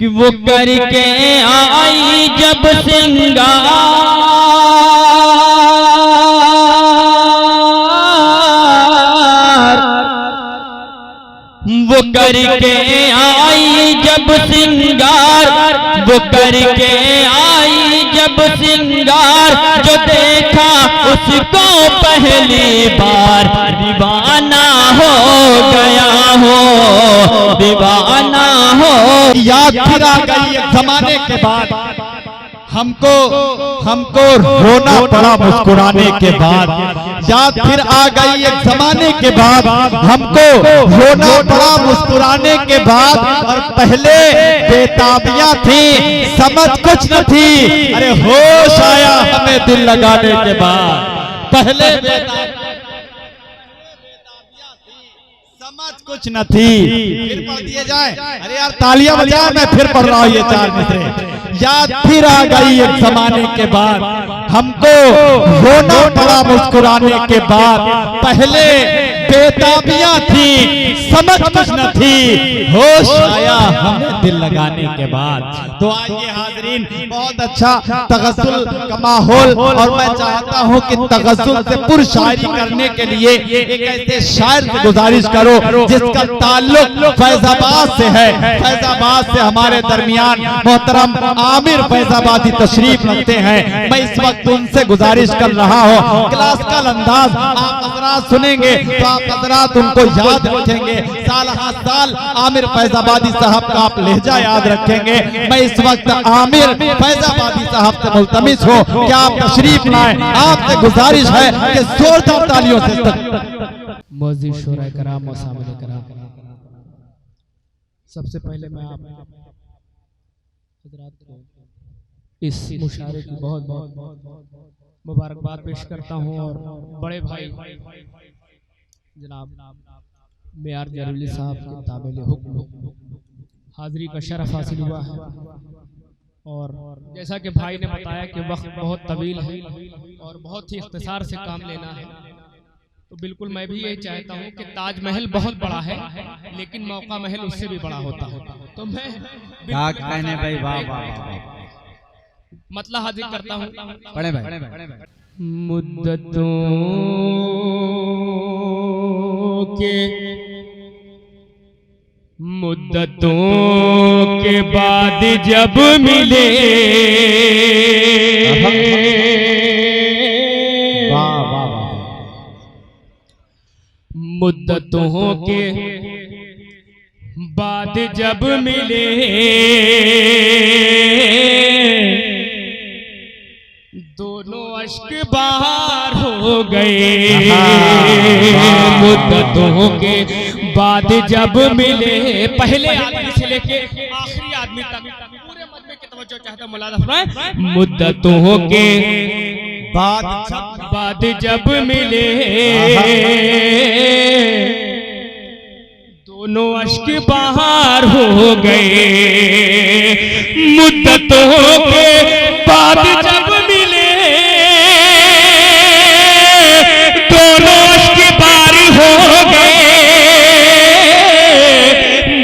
कि वो करके आई जब सिंगार, वो करके आई जब सिंगार, वो करके आई जब सिंगार, जो देखा उसको पहली बार दीवाना हो गया हो, दीवाना हो। याद फिर आ गई एक जमाने के बाद, हमको रोना पड़ा मुस्कुराने के बाद। याद फिर आ गई एक जमाने के बाद, हमको रोना पड़ा मुस्कुराने के बाद। और पहले बेताबियां थी, समझ कुछ न थी, अरे होश आया हमें दिल लगाने के बाद। पहले समझ कुछ न थी। फिर पढ़ दिए जाए, अरे यार तालियां बजाए, मैं फिर पढ़ रहा हूं ये चार मिसरे। याद फिर आ गई एक जमाने के बाद, हमको रोना पड़ा मुस्कुराने के बाद। पहले बेताबियां थी, समझ कुछ न थी, होश आया हमें दिल लगाने के बाद। तो आइए हाजरीन, बहुत अच्छा तगज़ुल का माहौल, और मैं चाहता हूं कि तगज़ुल से पुरशायरी करने के लिए एक ऐसे शायर से गुजारिश करो जिसका ताल्लुक फैजाबाद से है। फैजाबाद से हमारे दरमियान मोहतरम आमिर फैजाबादी तशरीफ रखते हैं। मैं इस वक्त उनसे गुजारिश कर रहा हूँ, क्लासिकल अंदाज आप हज़रात सुनेंगे तो आप हज़रात उनको याद रखेंगे। साल हर साल आमिर फैजाबादी साहब का आप लहजा याद रखेंगे। मैं इस वक्त आमिर फैजाबादी साहब से मुल्तमिस हूँ कि आप तशरीफ लाएं। आपसे गुजारिश है कि जोरदार तालियों से मौजूद शोरा कराम और सामने कराम, सबसे पहले मैं आप हज़रात को इस मुशायरे की बहुत बहुत मुबारकबाद पेश करता हूँ। और बड़े भाई जनाब मियार जरूली साहब के ताबेल हुक्म हाज़री का शरफ हासिल हुआ है। और जैसा कि भाई ने बताया कि वक्त बहुत तवील है और बहुत ही इख्तिसार से काम लेना है, तो बिल्कुल मैं भी यही चाहता हूँ कि ताजमहल बहुत बड़ा है लेकिन मौका महल उससे भी बड़ा होता है। तो मैं क्या कहने भाई, वाह वाह, मतलब हाजिर करता हूँ। बड़े भाई मुद्दतों के बाद जब मिले, वाह वाह वाह, मुद्दतों के बाद जब मिले, दोनों अश्क बाहर हो गए। मुद्दतों के बाद जब मिले, पहले आदमी से लेके आखिरी आदमी तक पूरे मजमे की तवज्जो चाहता मुलाज़ा फरमाएं। मुद्दतों के बाद जब मिले, दोनों अश्क बाहर हो गए। मुद्दतों के बाद जब मिले, दोनों अश्क बाहर हो गए।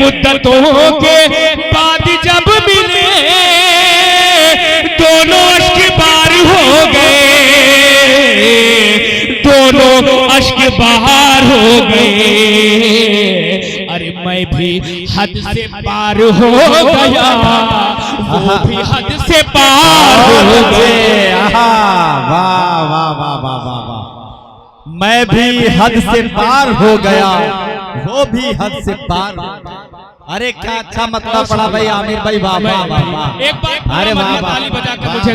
मुद्दतों के बाद जब मिले, दोनों अश्क बाहर हो गए। दोनों अश्क बाहर हो गए। अरे मैं भी हद से पार हो गया, वो भी हद से पार हो गए। वाह वाह वाह वाह वाह, मैं भी हद से पार हो गया, वो भी हद से पार। अरे क्या अच्छा मतलब पड़ा भाई आमिर भाई, वाह वाह वाह। एक बार अरे वाह वाह, ताली बजा के मुझे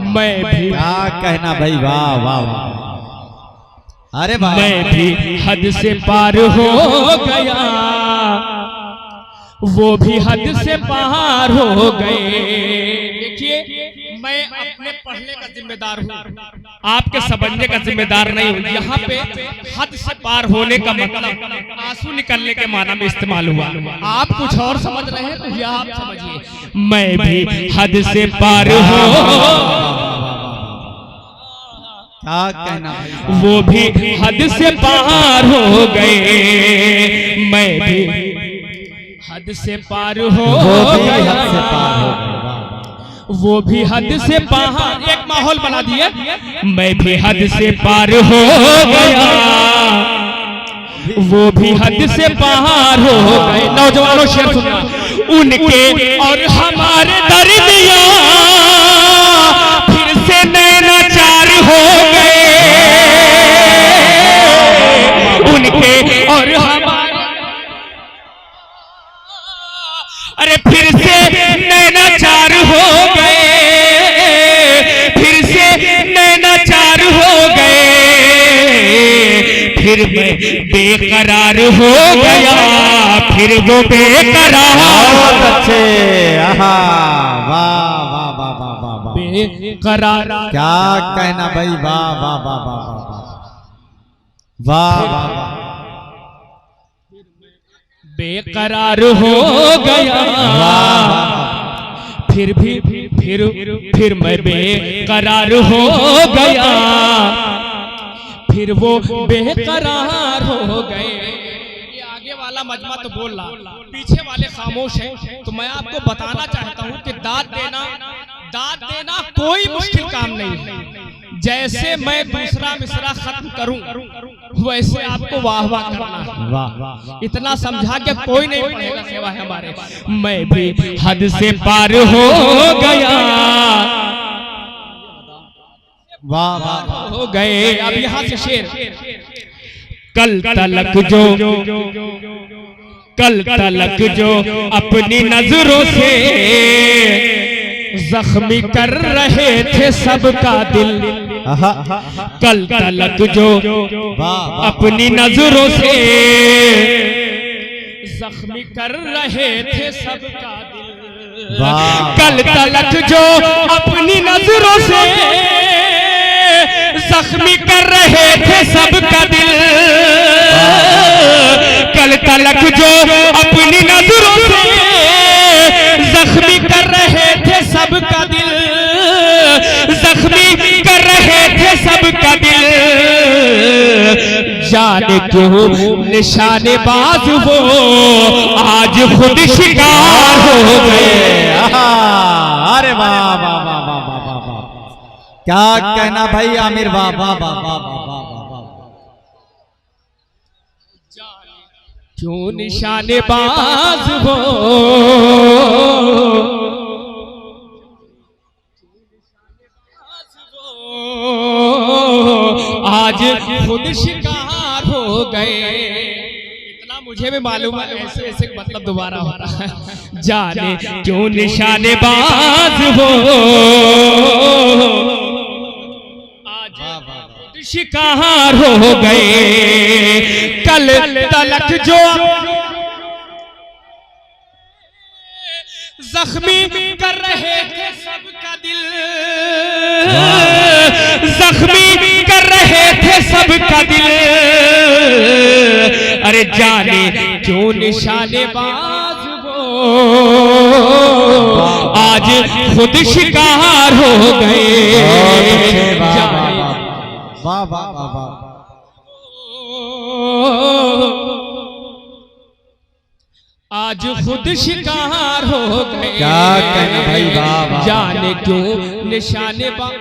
मैं भी क्या कहना भाई, वाह वाह वाह। अरे मैं भी हद से पार हो गया, वो भी हद से पार हो गए। देखिए मैं अपने पढ़ने का जिम्मेदार हूँ, आपके समझने का जिम्मेदार नहीं हूँ। यहाँ पे हद से पार होने का मतलब आंसू निकलने के माना में इस्तेमाल हुआ। आप कुछ और समझ रहे हैं तो यह आप समझिए। मैं भी हद से पार हो, क्या कहना, वो भी हद से पार हो गए। मैं भी हद हद से पार हो वो भी गया, हद से पार हो गया, वो भी हद से पार। एक माहौल बना दिया, मैं भी हद से पार हो गया, वो भी हद से पार हो गए। नौजवानों शेर सुनना, उनके और हमारे दरमियां फिर से नैना चार हो गए, उनके और हमारे, अरे फिर से नैना चार हो गए, फिर से नैना चार हो गए, फिर मैं बेकरार हो गया, फिर वो बेकरार। बहुत अच्छे, आहा, वाह वाह वाह वाह वाह वाह, बेकरार। क्या कहना भाई, वाह वाह वाह वाह वाह वाह वाह, बेकरार हो गया, फिर मैं बेकरार हो गया, फिर वो बेकरार हो गए। ये आगे वाला मजमा तो बोल रहा, पीछे वाले खामोश हैं। तो मैं आपको बताना चाहता हूँ कि दाद देना कोई मुश्किल काम नहीं है। जैसे मैं दूसरा मिसरा खत्म करूं, वैसे आपको वाह वाह करना है। वाह, इतना समझा के कोई नहीं पढ़ेगा सिवाय हमारे। मैं भी हद से पार हो गया, वाह वाह, हो गए। अब यहाँ से शेर, कल तलक जो अपनी नजरों से जख्मी कर रहे थे सबका दिल, कल तलक जो अपनी नजरों से जख्मी कर रहे थे सबका दिल, कल तलक जो अपनी नजरों से जख्मी कर रहे थे सबका दिल, कल तलक जो अपनी नजरों से जख्मी कर रहे थे सबका दिल, जख्मी कर रहे थे सबका दिल, जाने क्यों निशानेबाज वो आज खुद शिकार हो गए। अरे वाह वाह वाह वाह वाह वाह, क्या कहना भाई आमिर, वाह वाह वाह वाह वाह वाह, क्यों निशानेबाज हो आज खुद शिकार हो गए। इतना मुझे भी मालूम है, ऐसे ऐसे मतलब दोबारा होता है। जाने क्यों निशानेबाज हो आज खुद शिकार हो गए, कल तलक जो जख्मी कर रहे थे सबका दिल, जख्मी कर रहे थे सबका दिल, अरे जाने क्यों निशानेबाज वो आज खुद शिकार हो गए। वाह वाह वाह वाह, आज खुद शिकार हो गए। क्या कहना भाई, वाह वाह, जाने क्यों निशानेबाज।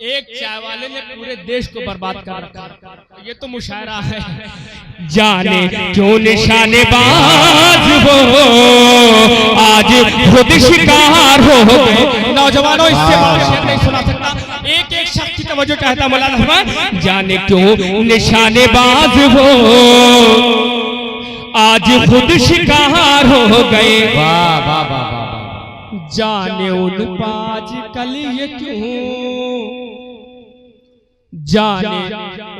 एक चाय वाले ने पूरे देश को बर्बाद कर रखा, ये तो मुशायरा है। जाने क्यों निशानेबाज वो आज खुद शिकार हो गए। नौजवानों, इससे बड़ा शेर नहीं सुना सकता। एक एक शख्स की तवज्जो चाहता मौलाना साहब। जाने क्यों निशानेबाज वो आज खुद शिकार हो गए। वाह वाह वाह वाह, जाने उन पाज कल ये क्यों, जाने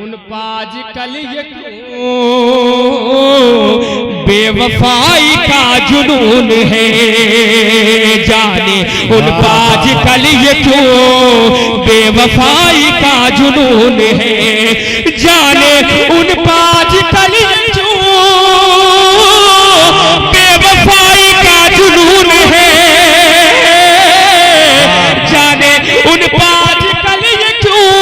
उन पाज कल ये क्यों बेवफाई का जुनून है, जाने उन पाज कल ये क्यों बेवफाई का जुनून है, जाने उन पाज कल ये क्यों बेवफाई का जुनून है, जाने उन पाज कल ये क्यों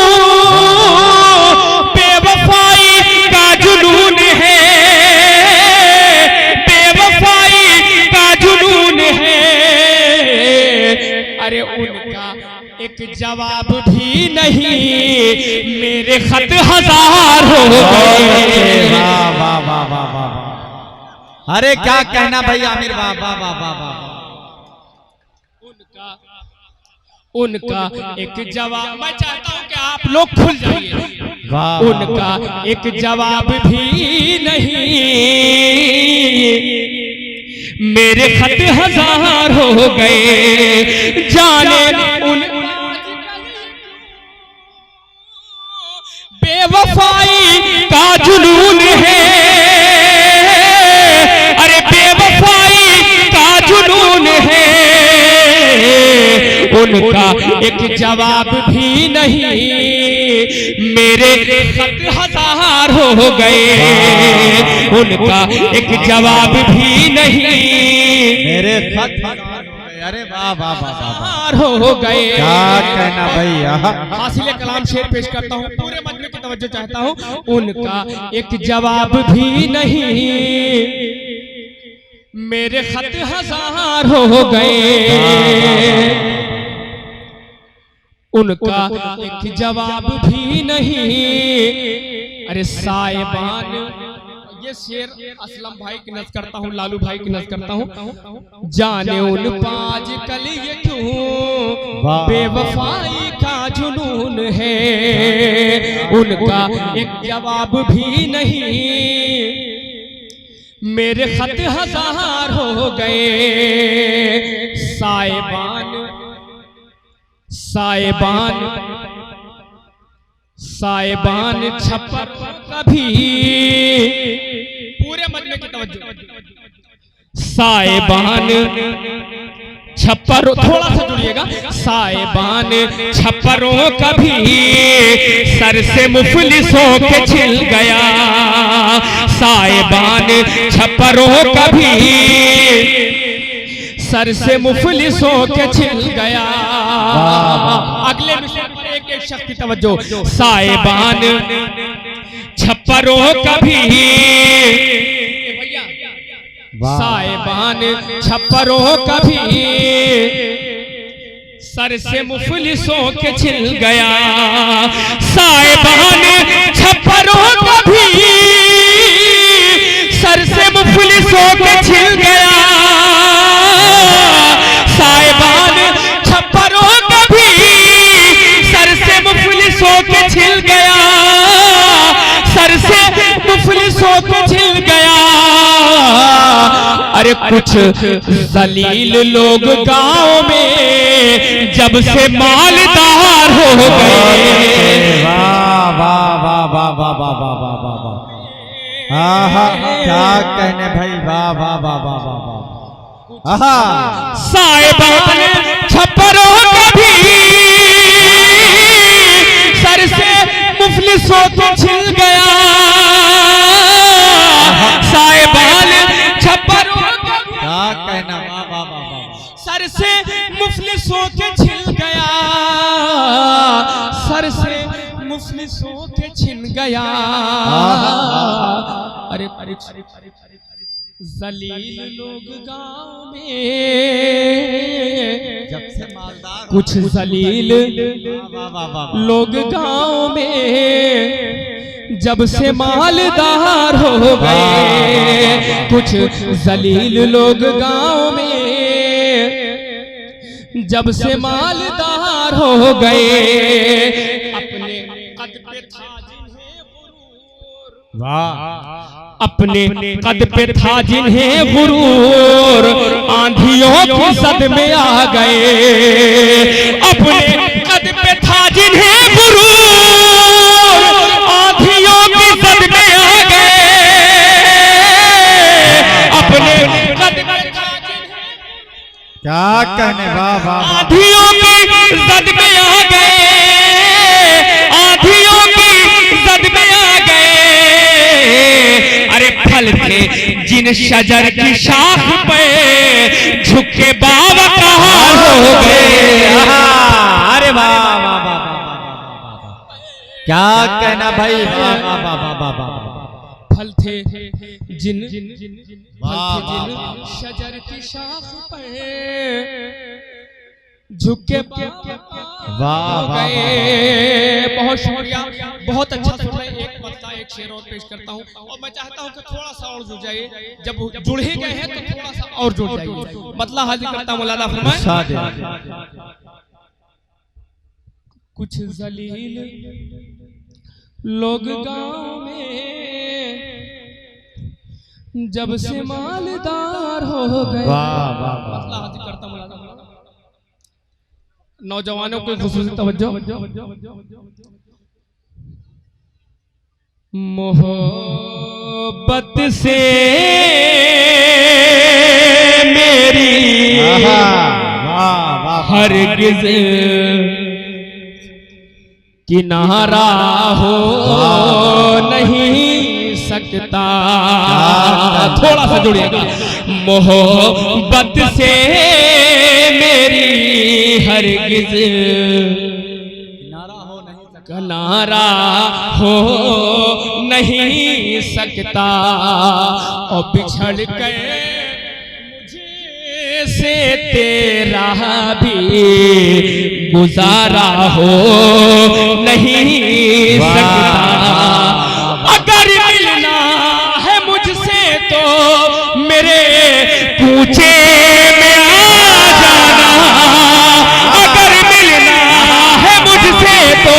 बेवफाई का जुनून है, बेवफाई अरे उनका एक जवाब भी नहीं, मेरे खत हजार हो गए। वाह वाह वाह वाह वाह, अरे क्या कहना भाई आमिर, वाह वाह वाह वाह वाह। उनका एक जवाब, मैं चाहता हूं कि आप लोग खुल जाइए। उनका एक जवाब भी नहीं, मेरे खत हजार हो गए। जाने उन बेवफाई का जुनून है, अरे बेवफाई का जुनून है। उनका एक जवाब भी नहीं, मेरे खत हजार हो गए। उनका एक जवाब भी नहीं, मेरे खत, अरे वाह वाह वाह हजार हो गए। क्या कहना भैया। हासिल कलाम शेर पेश करता हूँ, पूरे मजमे की तवज्जो चाहता हूँ। उनका एक जवाब भी नहीं, मेरे खत हजार हो गए। उनका एक जवाब भी नहीं, अरे साहिबान, ये शेर असलम भाई की नज़र करता हूँ, लालू भाई की नज़र करता हूँ। जाने उन पाज कल ये क्यों बेवफाई का जुनून है। उनका एक जवाब भी नहीं, मेरे खत हजार हो गए। साहिबान साहिबान साहिबान छप्पर कभी, पूरे मजमे की तवज्जो। साहिबान छप्परों, थोड़ा सा जुड़िएगा। साहिबान छप्परों कभी सर से मुफलिसों के छिल गया। साहिबान छप्परों कभी सर से मुफलिसों के छिल गया। अगले मिशन पर एक एक शख्स की तवज्जो। साहिबान छप्परों कभी, साहिबान छप्परों कभी सर से मुफलिसों के छिल गया। साहिबान छप्परों कभी सर से मुफलिसों के छिल गया। साहिबान छप्परों कभी सर से मुफलिसों के छिल गया, सर से मुफलिसों के छिल गया। अरे कुछ जलील लोग गांव में जब से मालदार हो गए। वाह वाह वाह वाह वाह वाह वाह वाह वाह वाह, आहा क्या कहने भाई, वाह वाह वाह वाह वाह वाह। साहिबान छप्परों कभी सर से मुफलिसों के छिल गया। साहिबान छप्परों कभी, क्या कहना, वाह वाह वाह वाह, सर से मुफलिसों के छिल गया। सर से मुफलिसों के छिन गया। अरे अरे अरे जलील लोग गांव में जब से मालदार, कुछ जलील लोग गांव में जब से मालदार हो गए। कुछ जलील लोग गांव में जब से मालदार हो गए। अपने कद पे था जिन्हें गुरूर, वाह, अपने कद पे था जिन्हें गुरूर, आंधियों की सद में आ गए। अपने कद पे था जिन्हें गुरूर, आंधियों की सद में आ गए। अपने कद पे था जिन्हें, क्या कहने, वाह वाह, आंधियों की सद में आ गए। आंधियों की सद में आ गए। अरे फल थे जिन शजर की शाख पे झुके बाबा कहाँ हो गए। अरे वाह वाह वाह वाह, क्या कहना भाई, वाह वाह वाह वाह वाह वाह। फल थे जिन शजर की शाख पे झुक के वाह वाह गए। बहुत शुक्रिया, बहुत अच्छा सुन रहे। एक बत्ता एक शेर और पेश करता हूँ और मैं चाहता हूँ कि थोड़ा सा और जुड़ जाइए। जब जुड़ ही गए हैं तो थोड़ा सा और जुड़ जाइए। मतलब हाजिर करता हूँ, मौलाना फरमाए। कुछ जलील लोग गांव में जब से मालदार हो गए। वाह वाह वाह। मतलब हाजिर करता हूँ मौलाना। नौजवानों को खुसूसी तवज्जो। मोहब्बत से मेरी हरगिज़ किनारा हो नहीं सकता। थोड़ा सा जुड़िएगा। मोहब्बत से मेरी हरगिज़ किनारा हो नहीं सकता। और बिछड़ कर मुझे से तेरा भी गुजारा हो नहीं सकता। अगर मिलना है मुझसे तो मेरे पूछे में आ जाना। अगर मिलना है मुझसे तो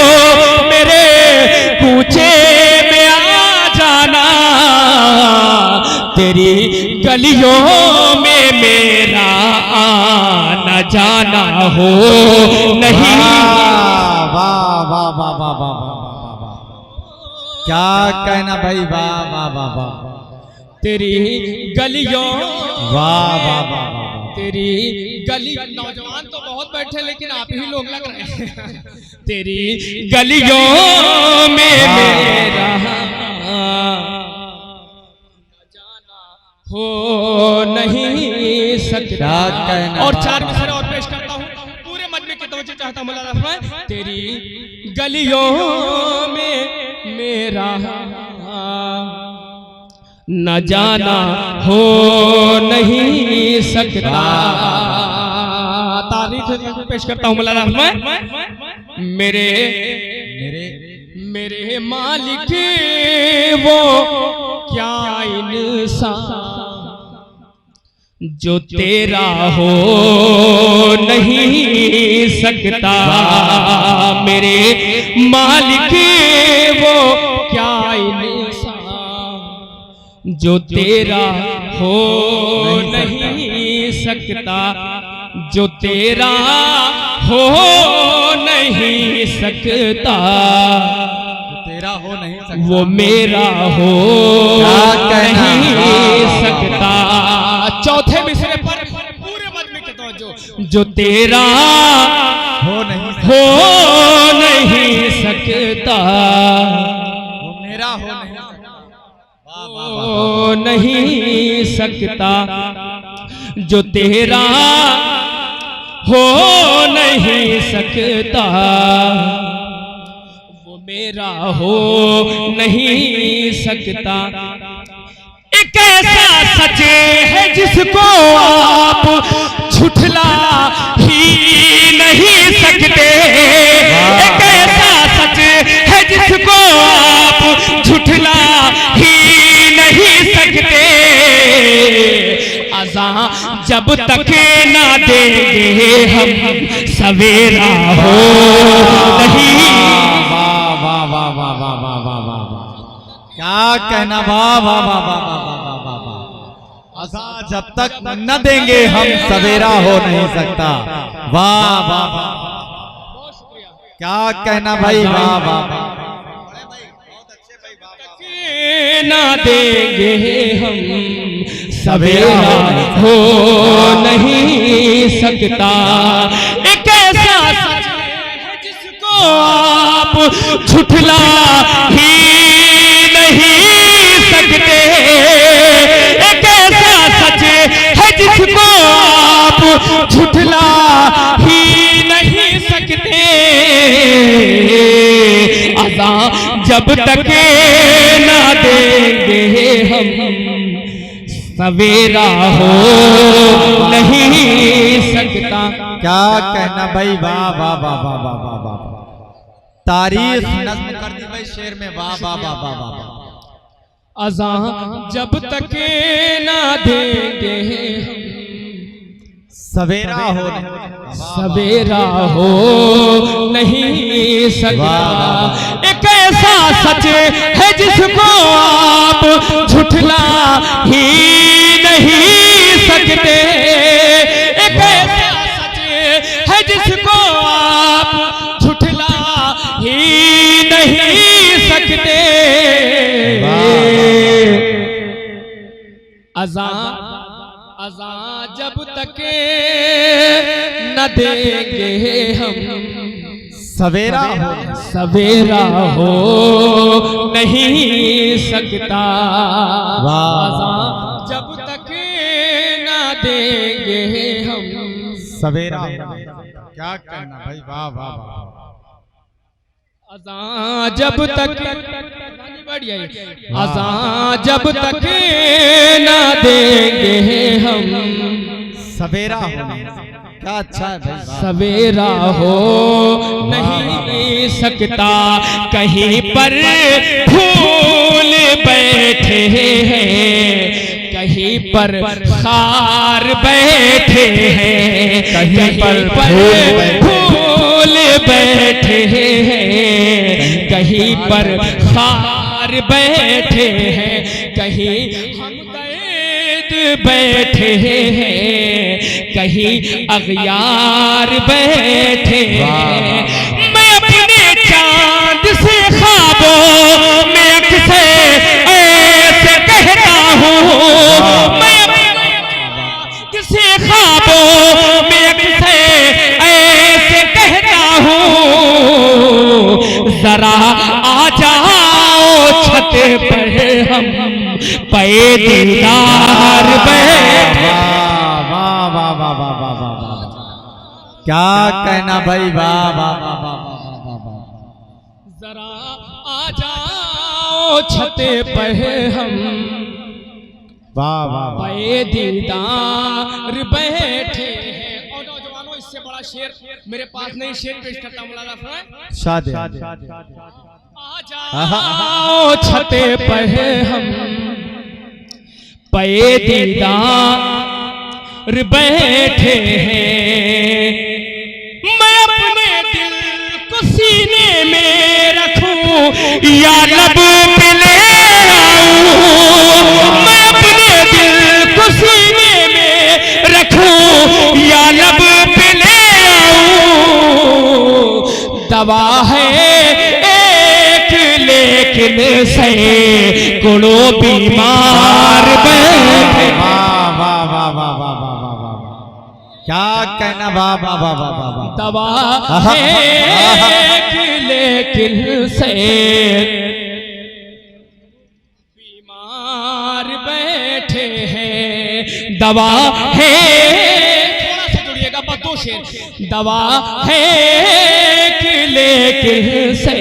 मेरे पूछे में आ जाना। तेरी गलियों में मेरा आना जाना हो नहीं। वाह वाह वाह वाह वाह। क्या कहना भाई, वाह वाह वाह वाह। तेरी गलियों, वाह वाह वाह। तेरी गली। नौजवान तो बहुत बैठे लेकिन आप ही लोग लग रहे हैं। तेरी गलियों में मेरा हो नहीं सकता। और चार मिसरे और पेश करता हूँ, पूरे मजमे की तवज्जो चाहता हूँ मौलाना फरमाए। तेरी गलियों में मेरा न जाना हो नहीं सकता। तारीफ पेश करता हूँ मौलाना फरमाए। मेरे मेरे मालिक वो क्या इंसान जो तेरा हो नहीं सकता। मेरे मालिक वो क्या इंसान जो तेरा हो नहीं सकता। जो तेरा हो नहीं सकता। तेरा हो नहीं सकता वो मेरा हो नहीं सकता। चौथे मिसरे पर पूरे मजमे की तवज्जो। जो तेरा हो नहीं सकता। हो नहीं सकता। वो मेरा हो नहीं सकता। हो नहीं सकता। जो तेरा हो नहीं सकता। वो मेरा हो नहीं सकता। एक ऐसा सच है जिसको आप झुठला ही नहीं सकते। एक ऐसा सच है जिसको आप झुठला ही नहीं सकते। अज़ां जब तक ना देंगे हम सवेरा हो नहीं। वाह वाह वाह वाह वाह वाह वाह वाह। क्या कहना, वाह वाह वाह वाह वाह वाह वाह वाह। अज़ां जब तक न देंगे हम सवेरा हो नहीं सकता। वाह वाह वाह। क्या कहना भाई, वाह वाह वाह। ना देंगे हम सवेरा हो नहीं सकता। एक ऐसा सच है जिसको आप झुठला ही नहीं सकते। एक ऐसा सच है जिसको आप झुठला ही नहीं सकते। अज़ां जब तक ना देंगे हम सवेरा हो नहीं सकता। क्या कहना भाई, वाह वाह वाह वाह वाह वाह वाह, तारीफ नज्म कर दी भाई शेर में, वाह वाह वाह वाह वाह। अज़ां जब तक ना देंगे सवेरा हो सवेरा हो नहीं सकता। एक ऐसा सच है जिसको आप झुठला ही नहीं सकते। एक ऐसा सच है जिसको आप झुठला ही नहीं सकते। अज़ां जब तक न देंगे हम सवेरा हो नहीं सकता। अज़ां जब तक न देंगे हम सवेरा, क्या कहना भाई, वाह वाह वाह। अज़ां जब तक अज़ां जब तक न देंगे हम सवेरा हो, क्या अच्छा है भाई, सवेरा हो नहीं सकता। कहीं पर फूल बैठे हैं, कहीं पर खार बैठे हैं, कहीं पर फूल बैठे हैं, कहीं पर खार बैठे हैं, कहीं हम दैद बैठे हैं, कहीं अग़यार बैठे हैं। मैं अपने चांद से ख्वाबों में अक्सर ऐसे कहता हूँ, मैं अपने चांद से ख्वाबों में अक्सर ऐसे कहता हूँ, जरा आ जाओ छत पर हम पे दीदार बैठे। वाह वाह वाह वाह वाह वाह वाह, क्या कहना भाई, वाह वाह वाह वाह वाह वाह। जरा आ जाओ छत पर हम वाह वाह वाह, पे दीदार बैठे हैं। और नौजवानों, इससे बड़ा शेर मेरे पास नहीं, शेर पेश करता मौलाना फरमाए, शादी आ जाओ छत पर हम पे दीदार बैठे हैं। मैं अपने दिल को सीने में रखूं या लब पे ले आऊं। मैं अपने दिल को सीने में रखूं या लब पे ले आऊं। दवा है लेकिन सैकड़ों बीमार बैठे। वाह वाह वाह वाह वाह वाह वाह वाह, क्या कहना, वाह वाह वाह वाह वाह वाह। दवा है लेकिन से बीमार बैठे हैं। दवा है, थोड़ा सा जुड़िएगा, बस दो शेर। दवा है लेकिन से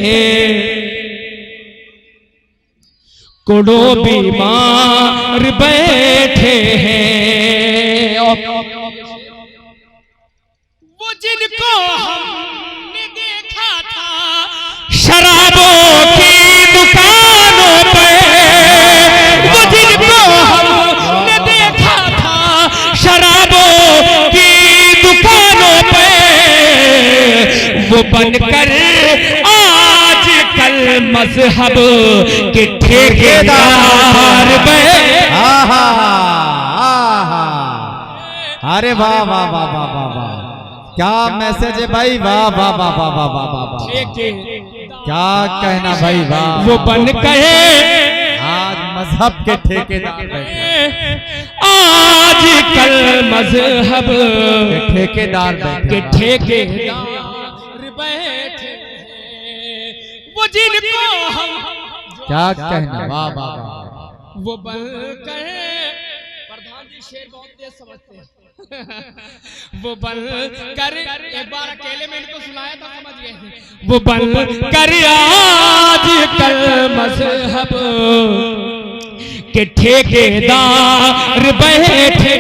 कोड़ो बीमार बैठे हैं। वो जिनको हमने देखा था शराबों की दुकानों पे, वो जिनको हमने देखा था शराबों की दुकानों पे, वो बनकर मजहब के ठेकेदार अरे वाह वाह वाह वाह वाह वाह, क्या मैसेज है भाई, वाह वाह वाह वाह वाह वाह वाह, क्या कहना भाई, वाह। वो बन कहे आज मजहब के ठेकेदार, आज कल मजहब के ठेकेदार बैठे, वो जिनको हम क्या कहना, वाह वाह वाह, वो बन कहे। प्रधान जी शेर बहुत तेज समझते हैं। वो बन कर, एक बार अकेले में इनको सुनाया था, समझ गए। वो बन कर आज कल मजहब के ठेकेदार बैठे।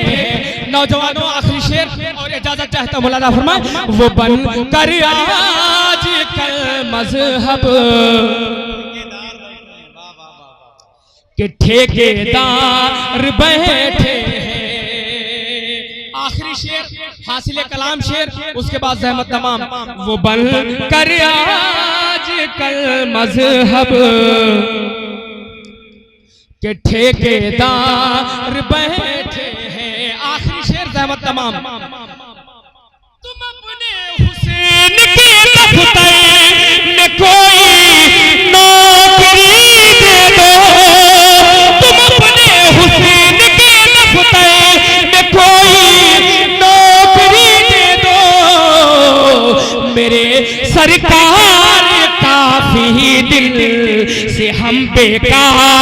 नौजवानों, आखिरी शेर और और इजाजत चाहता हूं, मौलाना फरमाए वो बन कर आज कल मजहब के ठेकेदार बैठे हैं। आखिरी शेर हासिल कलाम शेर, उसके बाद ज़हमत तमाम। वो बन कर आज कल मजहब के ठेकेदार बैठे हैं। आखिरी शेर ज़हमत तमाम। तुम अपने हुसैन के दफ्तर में कोई नौकरी दे दो, तुम अपने हुसैन के दफ्तर में कोई नौकरी दे दो, मेरे सरकार काफी दिल से हम बेकार